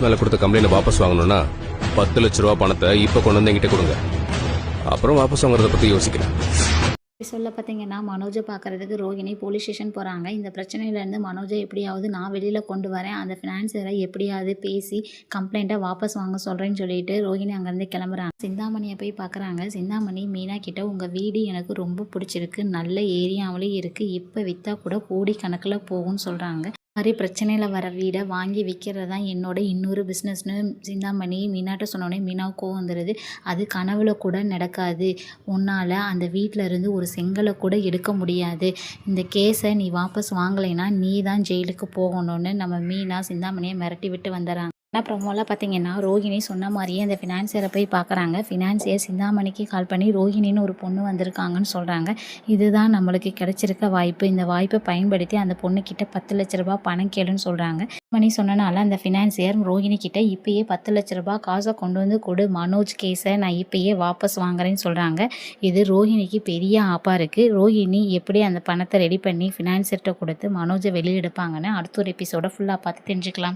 மேல கொடுத்த கம்ப்ளைண்ட் வாபஸ் வாங்கணும்னா 10 லட்ச ரூபா பணத்தை இப்ப கொண்டு வந்து என்கிட்ட கொடுங்க. அப்புறம் வாபஸ் வாங்குறத பத்தி யோசிக்கிறேன். சொல்ல பார்த்தீங்கன்னா மனோஜை பார்க்குறதுக்கு ரோகிணி போலீஸ் ஸ்டேஷன் போகிறாங்க. இந்த பிரச்சனையிலேருந்து மனோஜை எப்படியாவது நான் வெளியில் கொண்டு வரேன், அந்த ஃபினான்ஸரை எப்படியாவது பேசி கம்ப்ளைண்ட்டை வாபஸ் வாங்க சொல்கிறேன்னு சொல்லிட்டு ரோகிணி அங்கேருந்து கிளம்புறாங்க. சிந்தாமணியை போய் பார்க்குறாங்க. சிந்தாமணி மீனா கிட்ட உங்கள் வீடு எனக்கு ரொம்ப பிடிச்சிருக்கு, நல்ல ஏரியாவிலையும் இருக்குது, இப்போ விற்றா கூட கோடி கணக்கில் போகும்னு சொல்கிறாங்க. மாதிரி பிரச்சனையில் வர வீடை வாங்கி விற்கிறது தான் என்னோட இன்னொரு பிஸ்னஸ்னு சிந்தாமணி மீனாட்ட சொன்னோடனே மீனாவுக்கு கோவம் வந்துடுது. அது கனவுல கூட நடக்காது, உன்னால் அந்த வீட்டில் இருந்து ஒரு செங்கலை கூட எடுக்க முடியாது, இந்த கேஸை நீ வாபஸ் வாங்கலைன்னா நீ தான் ஜெயிலுக்கு போகணும்னு நம்ம மீனா சிந்தாமணியை மிரட்டி விட்டு வந்துடுறாங்க. ப்ரோமோலாம் பார்த்தீங்கன்னா ரோஹிணி சொன்ன மாதிரியே அந்த ஃபினான்சியரை போய் பார்க்குறாங்க. ஃபினான்சியர் சிந்தாமணிக்கு கால் பண்ணி ரோஹிணின்னு ஒரு பொண்ணு வந்திருக்காங்கன்னு சொல்கிறாங்க. இதுதான் நம்மளுக்கு கிடைச்சிருக்க வாய்ப்பு, இந்த வாய்ப்பை பயன்படுத்தி அந்த பொண்ணுக்கிட்ட 10 லட்ச ரூபா பணம் கேளுன்னு சொல்கிறாங்க. மணி சொன்னனால அந்த ஃபினான்சியர் ரோஹிணி கிட்ட இப்பயே 10 லட்ச ரூபா காசை கொண்டு வந்து கொடு, மனோஜ் கேஸை நான் இப்பயே வாபஸ் வாங்குறேன்னு சொல்கிறாங்க. இது ரோஹிணிக்கு பெரிய ஆப்பாக இருக்குது. ரோஹிணி எப்படி அந்த பணத்தை ரெடி பண்ணி ஃபினான்சியர்கிட்ட கொடுத்து மனோஜை வெளியெடுப்பாங்கன்னு அடுத்த ஒரு எபிசோட ஃபுல்லாக பார்த்து தெரிஞ்சுக்கலாம்.